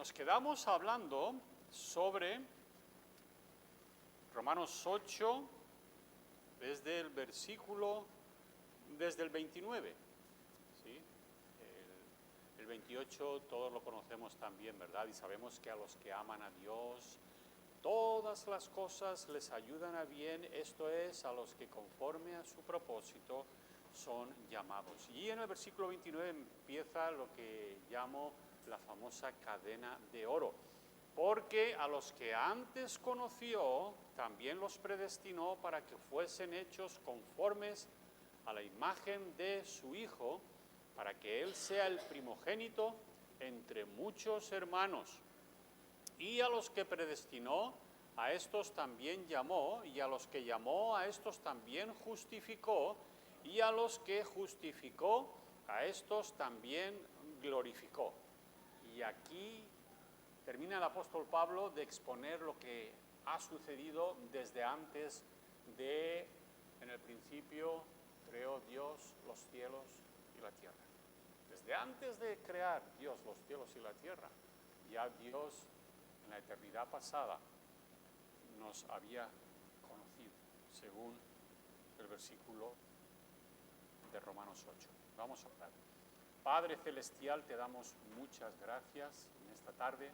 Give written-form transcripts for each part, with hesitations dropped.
Nos quedamos hablando sobre Romanos 8, desde el 29. ¿Sí? El 28 todos lo conocemos también, ¿verdad? Y sabemos que a los que aman a Dios, todas las cosas les ayudan a bien, esto es, a los que conforme a su propósito son llamados. Y en el versículo 29 empieza lo que llamo la famosa cadena de oro. Porque a los que antes conoció, también los predestinó para que fuesen hechos conformes a la imagen de su Hijo, para que Él sea el primogénito entre muchos hermanos. Y a los que predestinó, a estos también llamó, y a los que llamó, a estos también justificó, y a los que justificó, a estos también glorificó. Y aquí termina el apóstol Pablo de exponer lo que ha sucedido desde antes de, en el principio, creó Dios los cielos y la tierra. Desde antes de crear Dios los cielos y la tierra, ya Dios en la eternidad pasada nos había conocido, según el versículo de Romanos 8. Vamos a orar. Padre celestial, te damos muchas gracias en esta tarde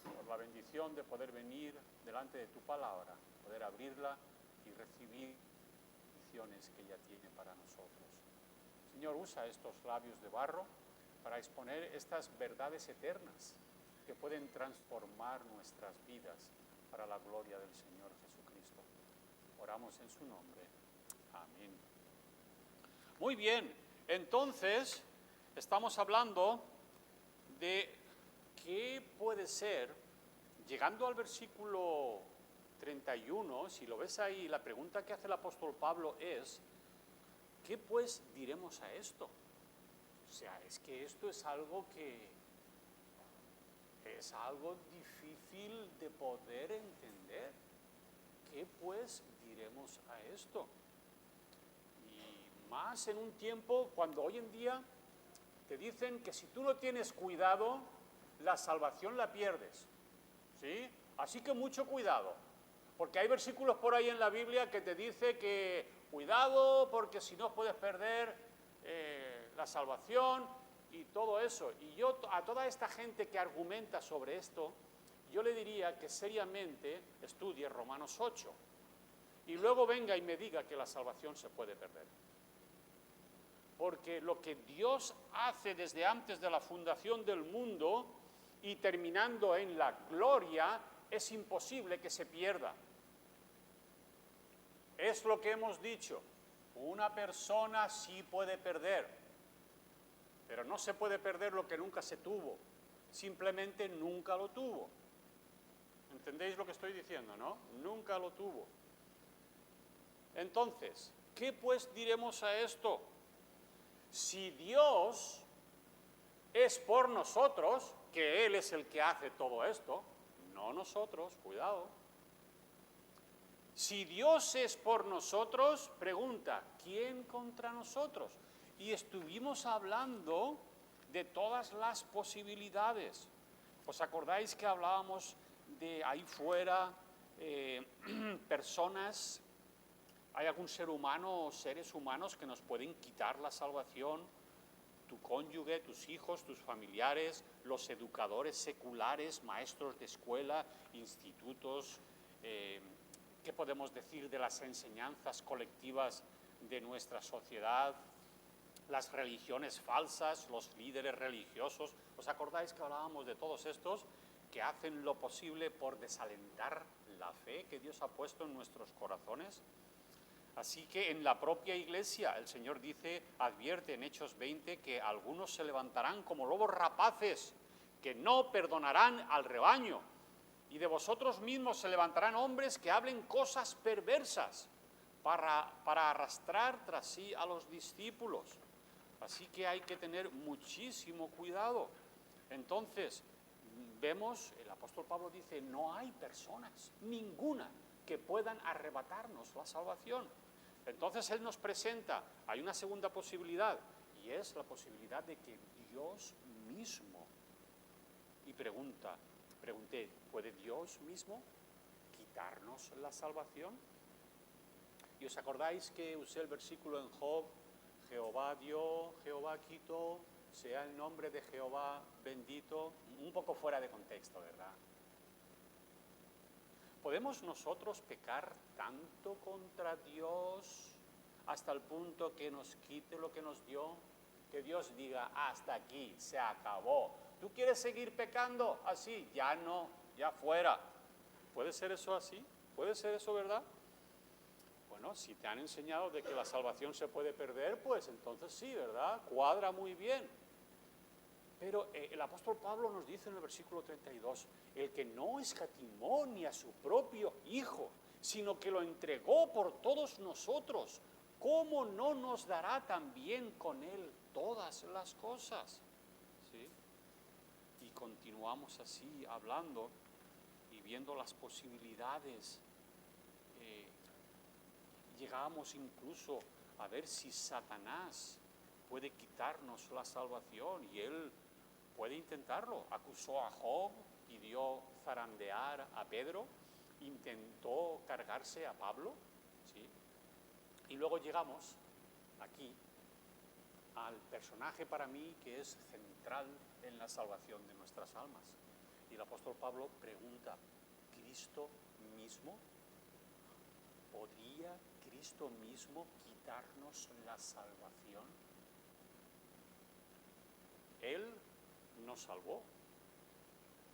por la bendición de poder venir delante de tu palabra, poder abrirla y recibir bendiciones que ella tiene para nosotros. Señor, usa estos labios de barro para exponer estas verdades eternas que pueden transformar nuestras vidas para la gloria del Señor Jesucristo. Oramos en su nombre. Amén. Muy bien, entonces estamos hablando de qué puede ser, llegando al versículo 31, si lo ves ahí, la pregunta que hace el apóstol Pablo es, ¿qué pues diremos a esto? O sea, es que esto es algo que es algo difícil de poder entender. ¿Qué pues diremos a esto? Y más en un tiempo cuando hoy en día te dicen que si tú no tienes cuidado, la salvación la pierdes, ¿sí? Así que mucho cuidado, porque hay versículos por ahí en la Biblia que te dice que cuidado porque si no puedes perder la salvación y todo eso. Y yo a toda esta gente que argumenta sobre esto, yo le diría que seriamente estudie Romanos 8 y luego venga y me diga que la salvación se puede perder. Porque lo que Dios hace desde antes de la fundación del mundo y terminando en la gloria, es imposible que se pierda. Es lo que hemos dicho, una persona sí puede perder, pero no se puede perder lo que nunca se tuvo, simplemente nunca lo tuvo. ¿Entendéis lo que estoy diciendo, no? Nunca lo tuvo. Entonces, ¿qué pues diremos a esto? Si Dios es por nosotros, que Él es el que hace todo esto, no nosotros, cuidado. Si Dios es por nosotros, pregunta, ¿quién contra nosotros? Y estuvimos hablando de todas las posibilidades. ¿Os acordáis que hablábamos de ahí fuera personas? ¿Hay algún ser humano o seres humanos que nos pueden quitar la salvación? Tu cónyuge, tus hijos, tus familiares, los educadores seculares, maestros de escuela, institutos, ¿qué podemos decir de las enseñanzas colectivas de nuestra sociedad? Las religiones falsas, los líderes religiosos. ¿Os acordáis que hablábamos de todos estos que hacen lo posible por desalentar la fe que Dios ha puesto en nuestros corazones? Así que en la propia iglesia el Señor dice, advierte en Hechos 20 que algunos se levantarán como lobos rapaces, que no perdonarán al rebaño, y de vosotros mismos se levantarán hombres que hablen cosas perversas para arrastrar tras sí a los discípulos. Así que hay que tener muchísimo cuidado. Entonces, vemos, el apóstol Pablo dice, no hay personas, ninguna, que puedan arrebatarnos la salvación. Entonces él nos presenta, hay una segunda posibilidad, y es la posibilidad de que Dios mismo Y pregunté, ¿puede Dios mismo quitarnos la salvación? ¿Y os acordáis que usé el versículo en Job? Jehová dio, Jehová quitó, sea el nombre de Jehová bendito. Un poco fuera de contexto, ¿verdad? ¿Podemos nosotros pecar tanto contra Dios hasta el punto que nos quite lo que nos dio? Que Dios diga, hasta aquí, se acabó. ¿Tú quieres seguir pecando así? Ya no, ya fuera. ¿Puede ser eso así? ¿Puede ser eso verdad? Bueno, si te han enseñado de que la salvación se puede perder, pues entonces sí, ¿verdad? Cuadra muy bien. Pero el apóstol Pablo nos dice en el versículo 32, el que no escatimó ni a su propio Hijo, sino que lo entregó por todos nosotros, ¿cómo no nos dará también con Él todas las cosas? ¿Sí? Y continuamos así hablando y viendo las posibilidades. Llegamos incluso a ver si Satanás puede quitarnos la salvación, y él puede intentarlo. Acusó a Job, pidió zarandear a Pedro, intentó cargarse a Pablo, ¿sí? Y luego llegamos aquí al personaje para mí que es central en la salvación de nuestras almas. Y el apóstol Pablo pregunta, ¿Cristo mismo? ¿Podría Cristo mismo quitarnos la salvación? Él nos salvó.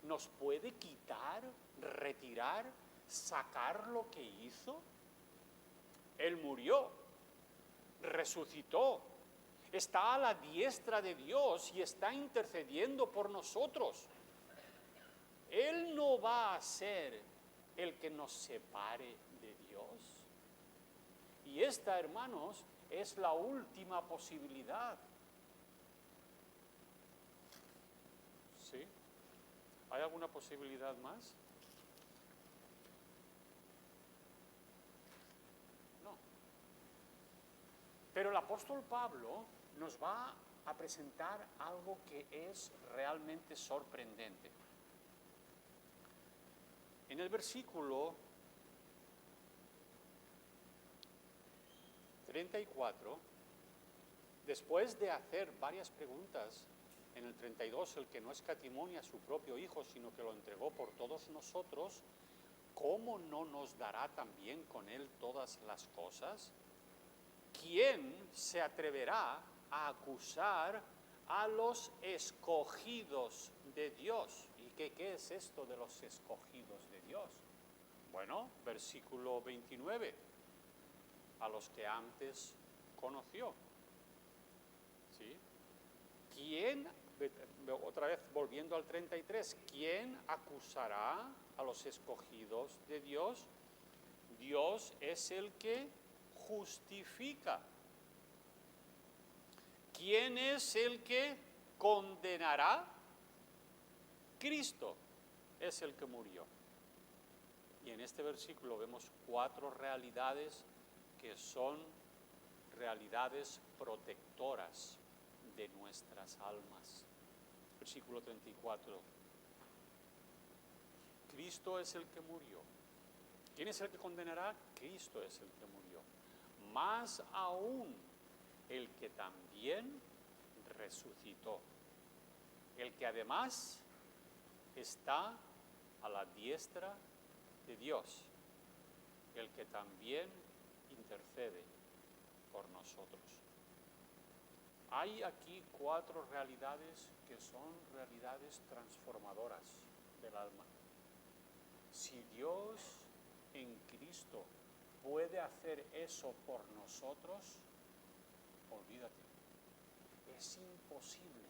¿Nos puede quitar, retirar, sacar lo que hizo? Él murió, resucitó, está a la diestra de Dios y está intercediendo por nosotros. Él no va a ser el que nos separe de Dios. Y esta, hermanos, es la última posibilidad. ¿Sí? ¿Hay alguna posibilidad más? No. Pero el apóstol Pablo nos va a presentar algo que es realmente sorprendente. En el versículo 34, después de hacer varias preguntas, en el 32, el que no escatimó ni a su propio Hijo, sino que lo entregó por todos nosotros, ¿cómo no nos dará también con Él todas las cosas? ¿Quién se atreverá a acusar a los escogidos de Dios? ¿Y qué es esto de los escogidos de Dios? Bueno, versículo 29, a los que antes conoció. ¿Sí? ¿Quién, otra vez volviendo al 33, quién acusará a los escogidos de Dios? Dios es el que justifica. ¿Quién es el que condenará? Cristo es el que murió. Y en este versículo vemos 4 realidades que son realidades protectoras de nuestras almas. Versículo 34. Cristo es el que murió. ¿Quién es el que condenará? Cristo es el que murió. Más aún, el que también resucitó. El que además está a la diestra de Dios. El que también intercede por nosotros. Hay aquí 4 realidades que son realidades transformadoras del alma. Si Dios en Cristo puede hacer eso por nosotros, olvídate. Es imposible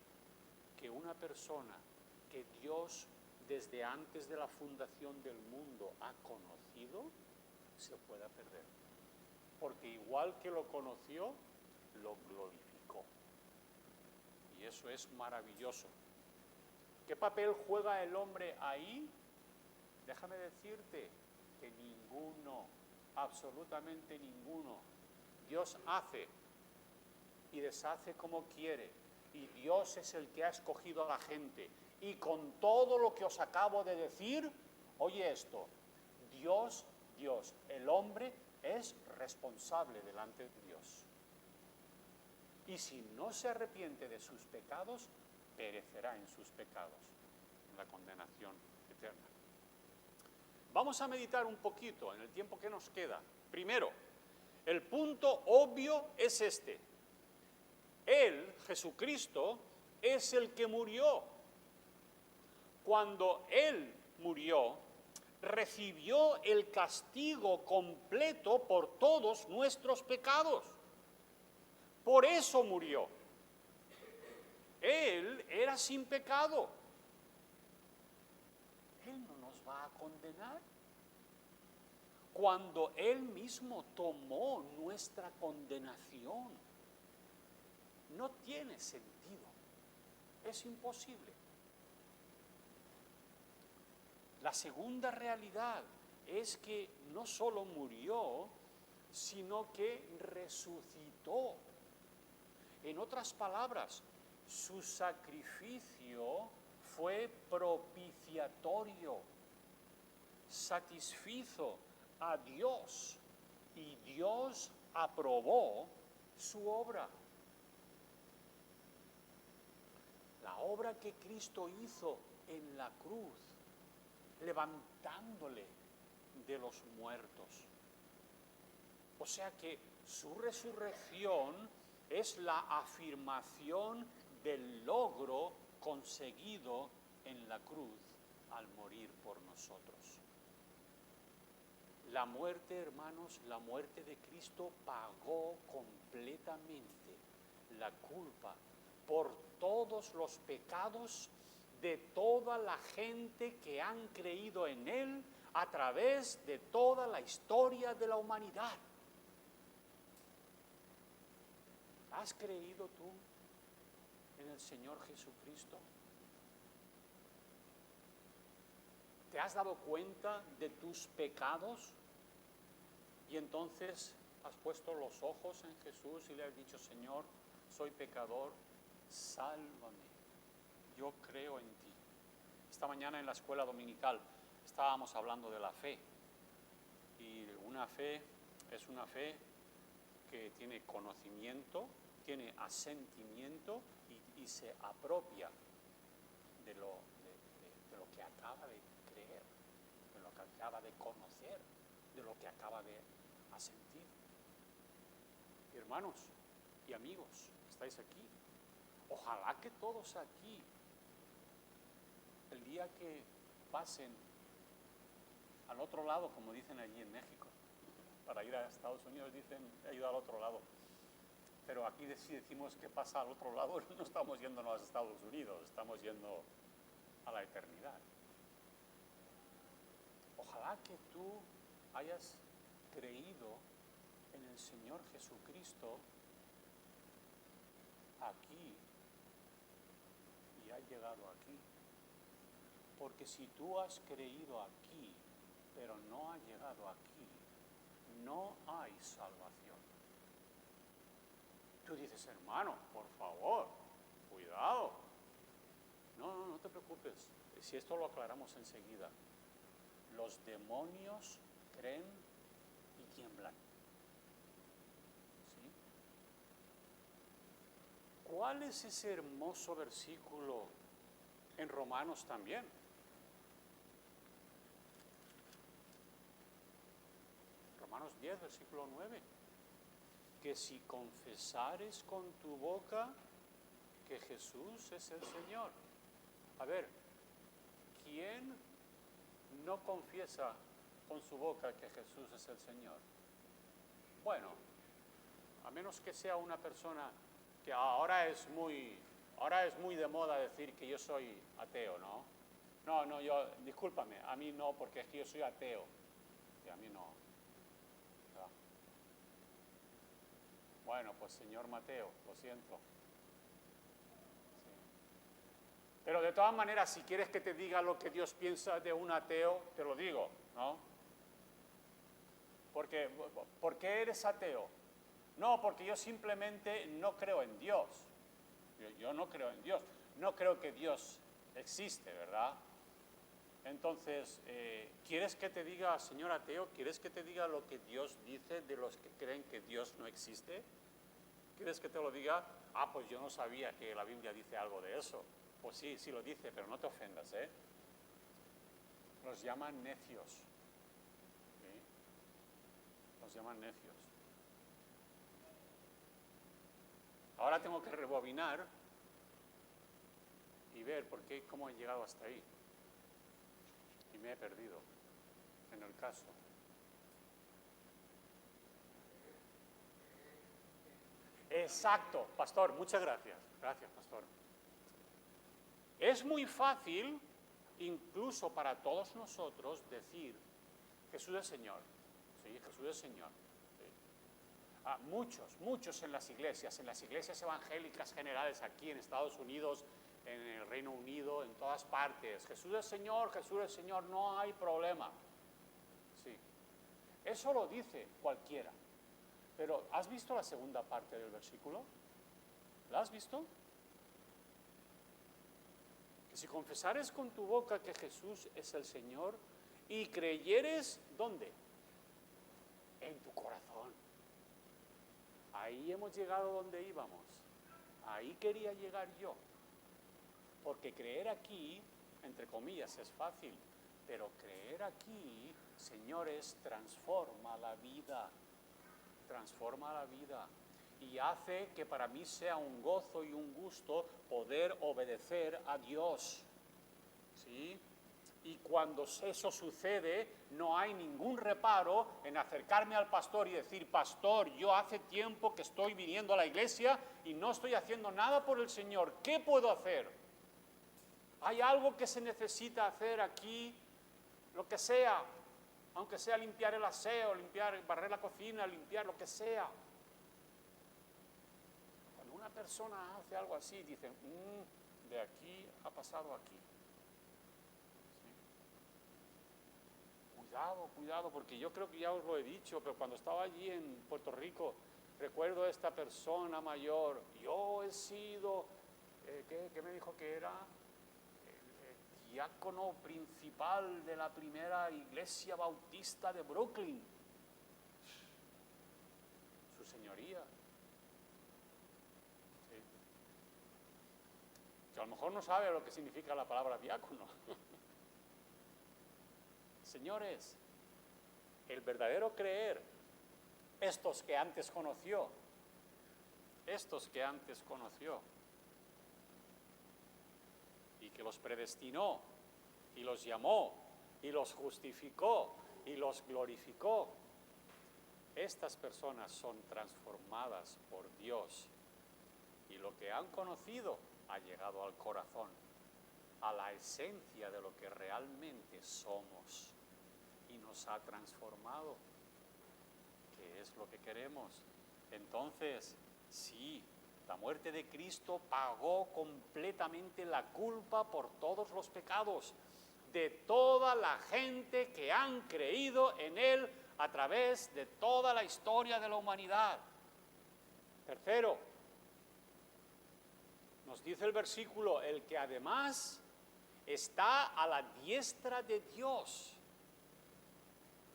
que una persona que Dios desde antes de la fundación del mundo ha conocido se pueda perder. Porque igual que lo conoció, lo glorificó. Y eso es maravilloso. ¿Qué papel juega el hombre ahí? Déjame decirte que ninguno, absolutamente ninguno. Dios hace y deshace como quiere. Y Dios es el que ha escogido a la gente. y con todo lo que os acabo de decir, oye esto, Dios, el hombre es responsable delante de Dios. Y si no se arrepiente de sus pecados, perecerá en sus pecados, en la condenación eterna. Vamos a meditar un poquito en el tiempo que nos queda. Primero, el punto obvio es este. Él, Jesucristo, es el que murió. Cuando Él murió, recibió el castigo completo por todos nuestros pecados. Por eso murió. Él era sin pecado. Él no nos va a condenar. Cuando Él mismo tomó nuestra condenación, no tiene sentido. Es imposible. La segunda realidad es que no solo murió, sino que resucitó. En otras palabras, su sacrificio fue propiciatorio, satisfizo a Dios y Dios aprobó su obra. La obra que Cristo hizo en la cruz, levantándole de los muertos. O sea que su resurrección es la afirmación del logro conseguido en la cruz al morir por nosotros. La muerte, hermanos, la muerte de Cristo pagó completamente la culpa por todos los pecados de toda la gente que han creído en Él a través de toda la historia de la humanidad. ¿Has creído tú en el Señor Jesucristo? ¿Te has dado cuenta de tus pecados? Y entonces has puesto los ojos en Jesús y le has dicho, Señor, soy pecador, sálvame, yo creo en ti. Esta mañana en la escuela dominical estábamos hablando de la fe. Y una fe es una fe que tiene conocimiento, tiene asentimiento y se apropia de lo que acaba de creer, de lo que acaba de conocer, de lo que acaba de asentir. Hermanos y amigos, estáis aquí. Ojalá que todos aquí, el día que pasen al otro lado, como dicen allí en México, para ir a Estados Unidos dicen, he ido al otro lado. Pero aquí si decimos que pasa al otro lado, no estamos yéndonos a Estados Unidos, estamos yendo a la eternidad. Ojalá que tú hayas creído en el Señor Jesucristo aquí y has llegado aquí. Porque si tú has creído aquí, pero no has llegado aquí, no hay salvación. Tú dices, hermano, por favor, cuidado. No te preocupes. Si esto lo aclaramos enseguida. Los demonios creen y tiemblan. ¿Sí? ¿Cuál es ese hermoso versículo en Romanos también? Romanos 10, versículo 9. Que si confesares con tu boca que Jesús es el Señor. A ver, ¿quién no confiesa con su boca que Jesús es el Señor? Bueno, a menos que sea una persona que ahora es muy de moda decir que yo soy ateo, ¿no? No, discúlpame, a mí no, porque es que yo soy ateo. Y a mí no. Bueno, pues señor Mateo, lo siento. Sí. Pero de todas maneras, si quieres que te diga lo que Dios piensa de un ateo, te lo digo, ¿no? ¿Por qué eres ateo? No, porque yo simplemente no creo en Dios. Yo no creo en Dios. No creo que Dios existe, ¿verdad? Entonces, ¿quieres que te diga, señor ateo, quieres que te diga lo que Dios dice de los que creen que Dios no existe? ¿Quieres que te lo diga? Ah, pues yo no sabía que la Biblia dice algo de eso. Pues sí, sí lo dice, pero no te ofendas, ¿eh? Los llaman necios. ¿Sí? Los llaman necios. Ahora tengo que rebobinar y ver cómo he llegado hasta ahí. Y me he perdido en el caso. Exacto, pastor, muchas gracias. Gracias, pastor. Es muy fácil, incluso para todos nosotros, decir Jesús es Señor. Sí, Jesús es Señor. Sí. Muchos en las iglesias evangélicas generales aquí en Estados Unidos, en el Reino Unido, en todas partes. Jesús es Señor, no hay problema. Sí. Eso lo dice cualquiera. Pero, ¿has visto la segunda parte del versículo? ¿La has visto? Que si confesares con tu boca que Jesús es el Señor y creyeres, ¿dónde? En tu corazón. Ahí hemos llegado donde íbamos. Ahí quería llegar yo. Porque creer aquí, entre comillas, es fácil. Pero creer aquí, señores, transforma la vida. Transforma la vida y hace que para mí sea un gozo y un gusto poder obedecer a Dios. ¿Sí? Y cuando eso sucede, no hay ningún reparo en acercarme al pastor y decir, pastor, yo hace tiempo que estoy viniendo a la iglesia y no estoy haciendo nada por el Señor. ¿Qué puedo hacer? ¿Hay algo que se necesita hacer aquí? Lo que sea. Aunque sea limpiar el aseo, barrer la cocina, limpiar lo que sea. Cuando una persona hace algo así, dicen, de aquí ha pasado aquí. ¿Sí? Cuidado, porque yo creo que ya os lo he dicho, pero cuando estaba allí en Puerto Rico, recuerdo a esta persona mayor, yo he sido, ¿qué me dijo que era? Diácono principal de la primera iglesia bautista de Brooklyn. Su señoría. Sí. Que a lo mejor no sabe lo que significa la palabra diácono. Señores, el verdadero creer, estos que antes conoció, y que los predestinó, y los llamó, y los justificó, y los glorificó. Estas personas son transformadas por Dios, y lo que han conocido ha llegado al corazón, a la esencia de lo que realmente somos, y nos ha transformado, que es lo que queremos. Entonces, sí, la muerte de Cristo pagó completamente la culpa por todos los pecados de toda la gente que han creído en Él a través de toda la historia de la humanidad. Tercero, nos dice el versículo, el que además está a la diestra de Dios.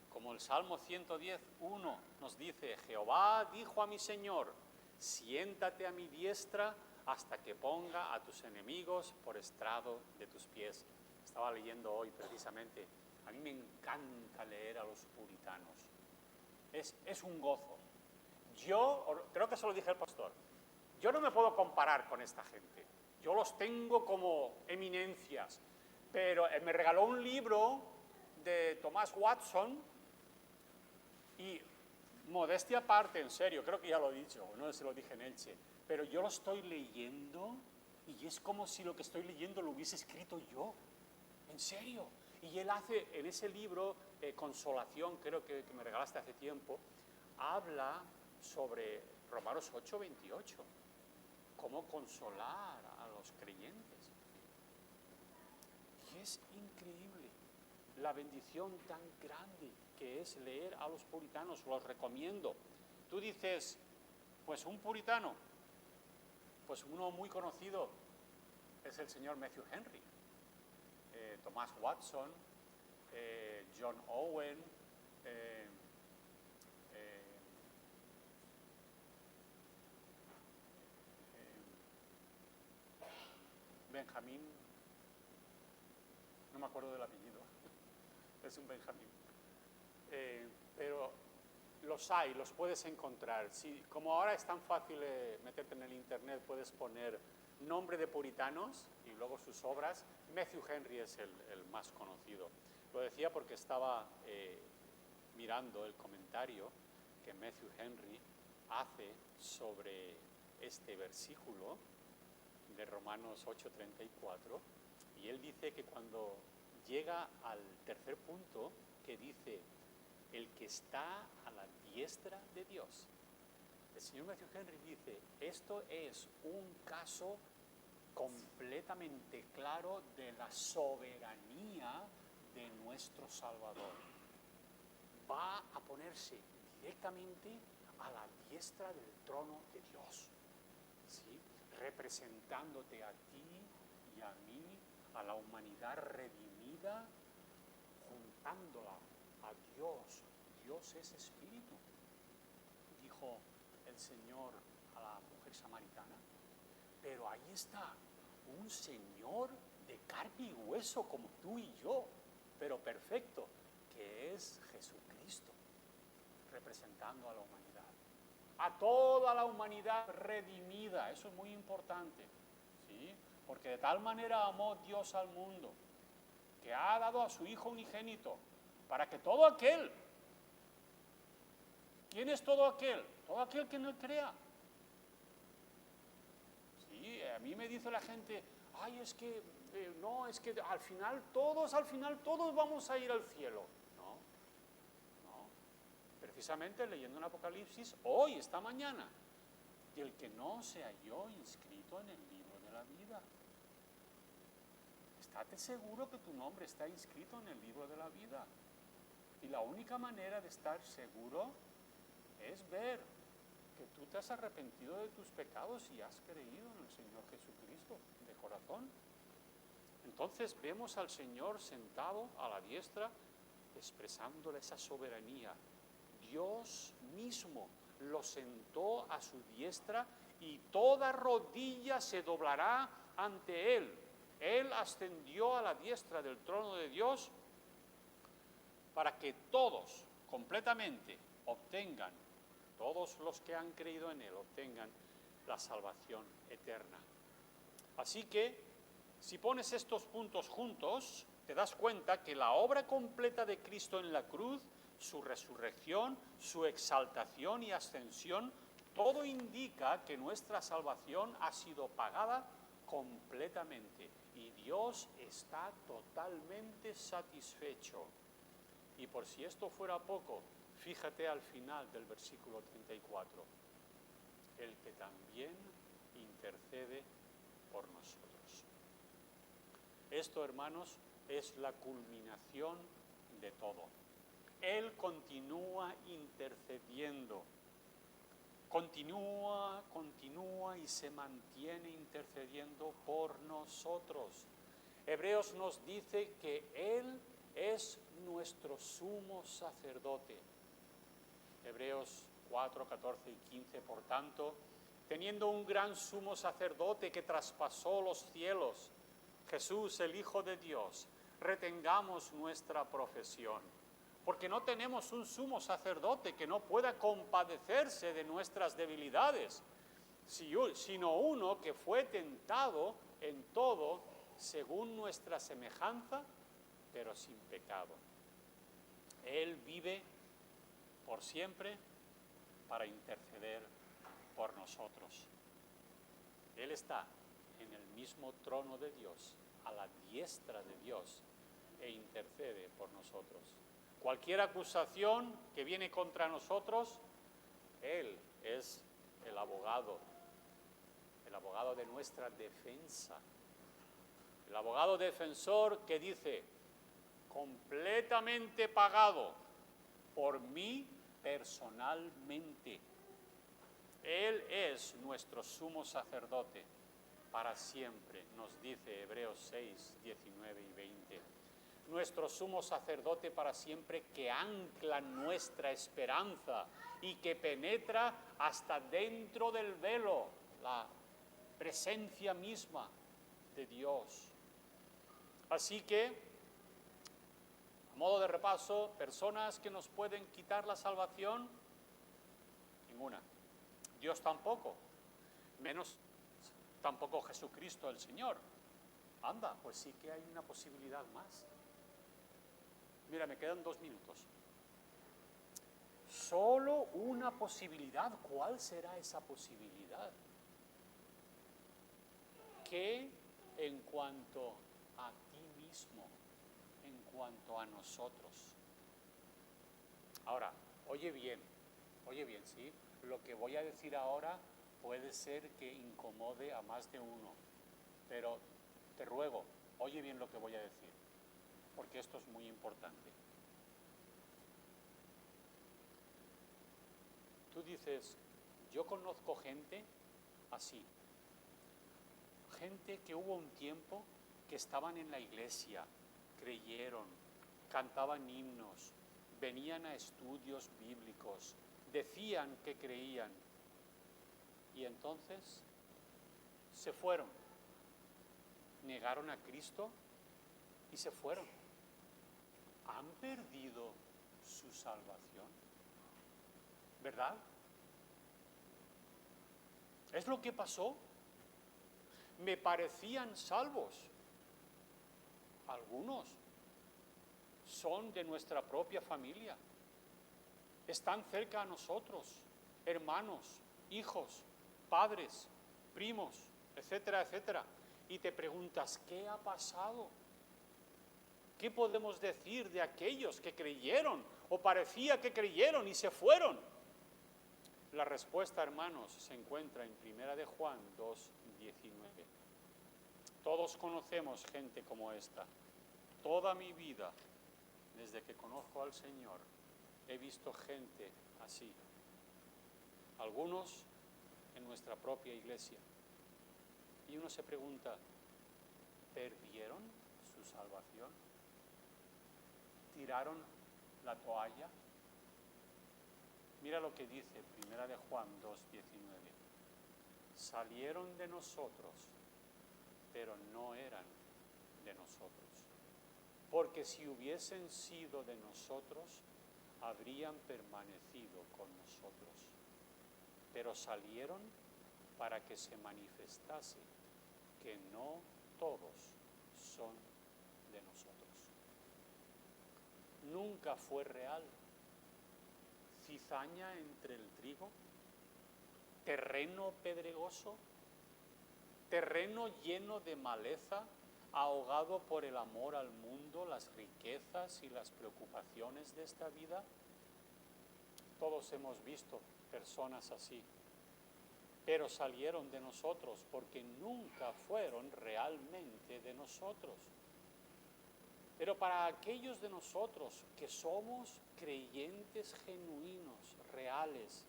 Como el Salmo 110:1 nos dice, Jehová dijo a mi Señor, siéntate a mi diestra hasta que ponga a tus enemigos por estrado de tus pies. Estaba leyendo hoy precisamente, a mí me encanta leer a los puritanos. Es un gozo. Yo, creo que se lo dije al pastor, yo no me puedo comparar con esta gente. Yo los tengo como eminencias. Pero me regaló un libro de Thomas Watson y... modestia aparte, en serio, creo que ya lo he dicho, no sé si lo dije en Elche, pero yo lo estoy leyendo y es como si lo que estoy leyendo lo hubiese escrito yo, en serio. Y él hace, en ese libro, Consolación, creo que me regalaste hace tiempo, habla sobre Romanos 8:28, cómo consolar a los creyentes. Y es increíble la bendición tan grande que es leer a los puritanos, los recomiendo. Tú dices, pues un puritano, pues uno muy conocido es el señor Matthew Henry. Thomas Watson, John Owen, Benjamín, no me acuerdo del apellido, es un Benjamín, pero los hay, los puedes encontrar. Si, como ahora es tan fácil meterte en el internet, puedes poner nombre de puritanos y luego sus obras. Matthew Henry es el más conocido. Lo decía porque estaba mirando el comentario que Matthew Henry hace sobre este versículo de Romanos 8:34, y él dice que cuando llega al tercer punto, que dice el que está a la diestra de Dios, el señor Matthew Henry dice, esto es un caso completamente claro de la soberanía de nuestro Salvador. Va a ponerse directamente a la diestra del trono de Dios, ¿sí? Representándote a ti y a mí, a la humanidad redimida, juntándola a Dios. Dios es espíritu, dijo el Señor a la mujer samaritana. Pero ahí está un Señor de carne y hueso como tú y yo, pero perfecto, que es Jesucristo, representando a la humanidad, a toda la humanidad redimida. Eso es muy importante, ¿sí? Porque de tal manera amó Dios al mundo, que ha dado a su Hijo unigénito, para que todo aquel, ¿quién es todo aquel? Todo aquel que en él crea. Sí, a mí me dice la gente, ay, es que, no, es que al final todos vamos a ir al cielo. No, no. Precisamente leyendo en Apocalipsis, hoy, esta mañana, y el que no se halló inscrito en el libro de la vida. Estate seguro que tu nombre está inscrito en el libro de la vida. Y la única manera de estar seguro es ver que tú te has arrepentido de tus pecados y has creído en el Señor Jesucristo de corazón. Entonces vemos al Señor sentado a la diestra, expresándole esa soberanía. Dios mismo lo sentó a su diestra y toda rodilla se doblará ante Él. Él ascendió a la diestra del trono de Dios para que todos, completamente, obtengan, todos los que han creído en Él, obtengan la salvación eterna. Así que, si pones estos puntos juntos, te das cuenta que la obra completa de Cristo en la cruz, su resurrección, su exaltación y ascensión, todo indica que nuestra salvación ha sido pagada completamente y Dios está totalmente satisfecho. Y por si esto fuera poco, fíjate al final del versículo 34, el que también intercede por nosotros. Esto, hermanos, es la culminación de todo. Él continúa intercediendo, continúa y se mantiene intercediendo por nosotros. Hebreos nos dice que Él es nuestro sumo sacerdote. Hebreos 4, 14 y 15, por tanto, teniendo un gran sumo sacerdote que traspasó los cielos, Jesús, el Hijo de Dios, retengamos nuestra profesión, porque no tenemos un sumo sacerdote que no pueda compadecerse de nuestras debilidades, sino uno que fue tentado en todo según nuestra semejanza, pero sin pecado. Él vive por siempre para interceder por nosotros. Él está en el mismo trono de Dios, a la diestra de Dios, e intercede por nosotros. Cualquier acusación que viene contra nosotros, Él es el abogado de nuestra defensa, el abogado defensor que dice, completamente pagado por mí personalmente. Él es nuestro sumo sacerdote para siempre, nos dice Hebreos 6, 19 y 20. Nuestro sumo sacerdote para siempre que ancla nuestra esperanza y que penetra hasta dentro del velo, la presencia misma de Dios. Así que, a modo de repaso, personas que nos pueden quitar la salvación, ninguna. Dios tampoco, menos tampoco Jesucristo el Señor. Anda, pues sí que hay una posibilidad más. Mira, me quedan 2 minutos. Solo una posibilidad. ¿Cuál será esa posibilidad? Que en cuanto a ti mismo, en cuanto a nosotros. Ahora, oye bien, ¿sí? Lo que voy a decir ahora puede ser que incomode a más de uno, pero te ruego, oye bien lo que voy a decir, porque esto es muy importante. Tú dices, yo conozco gente así, gente que hubo un tiempo que estaban en la iglesia, creyeron, cantaban himnos, venían a estudios bíblicos, decían que creían y entonces se fueron, negaron a Cristo y se fueron. Han perdido su salvación, ¿verdad? Es lo que pasó. Me parecían salvos. Algunos son de nuestra propia familia. Están cerca a nosotros, hermanos, hijos, padres, primos, etcétera, etcétera. Y te preguntas, ¿qué ha pasado? ¿Qué podemos decir de aquellos que creyeron o parecía que creyeron y se fueron? La respuesta, hermanos, se encuentra en 1 de Juan 2:19. Todos conocemos gente como esta. Toda mi vida, desde que conozco al Señor, he visto gente así. Algunos en nuestra propia iglesia. Y uno se pregunta, ¿perdieron su salvación? ¿Tiraron la toalla? Mira lo que dice 1 de Juan 2:19. Salieron de nosotros, pero no eran de nosotros. Porque si hubiesen sido de nosotros, habrían permanecido con nosotros. Pero salieron para que se manifestase que no todos son de nosotros. Nunca fue real. Cizaña entre el trigo, terreno pedregoso, terreno lleno de maleza, ahogado por el amor al mundo, las riquezas y las preocupaciones de esta vida. Todos hemos visto personas así, pero salieron de nosotros porque nunca fueron realmente de nosotros. Pero para aquellos de nosotros que somos creyentes genuinos, reales,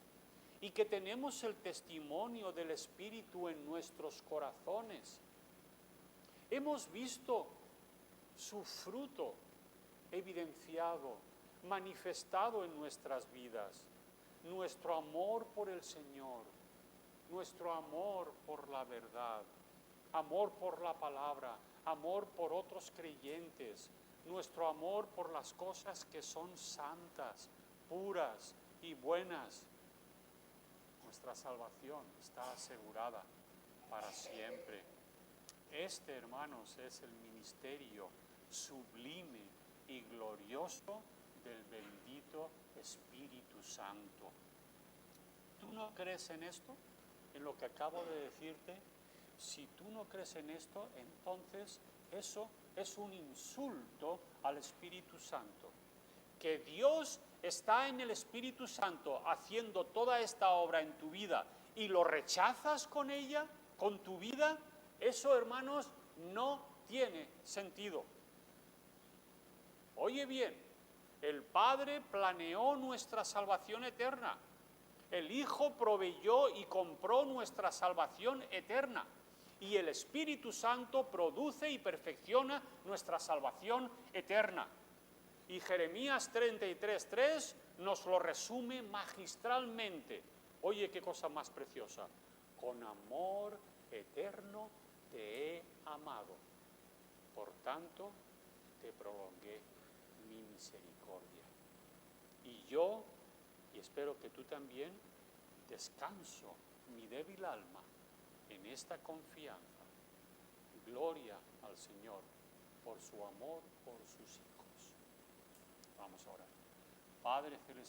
y que tenemos el testimonio del Espíritu en nuestros corazones, hemos visto su fruto evidenciado, manifestado en nuestras vidas, nuestro amor por el Señor, nuestro amor por la verdad, amor por la palabra, amor por otros creyentes, nuestro amor por las cosas que son santas, puras y buenas. Nuestra salvación está asegurada para siempre. Este, hermanos, es el ministerio sublime y glorioso del bendito Espíritu Santo. ¿Tú no crees en esto? En lo que acabo de decirte. Si tú no crees en esto, entonces eso es un insulto al Espíritu Santo. Que Dios está en el Espíritu Santo haciendo toda esta obra en tu vida y lo rechazas con ella, con tu vida, eso, hermanos, no tiene sentido. Oye bien, el Padre planeó nuestra salvación eterna. El Hijo proveyó y compró nuestra salvación eterna. y el Espíritu Santo produce y perfecciona nuestra salvación eterna. Y Jeremías 33:3 nos lo resume magistralmente. Oye, qué cosa más preciosa. Con amor eterno te he amado. Por tanto, te prolongué mi misericordia. Y yo, y espero que tú también, descanso mi débil alma en esta confianza. Gloria al Señor por su amor por sus hijos. Vamos a orar. Padre celestial.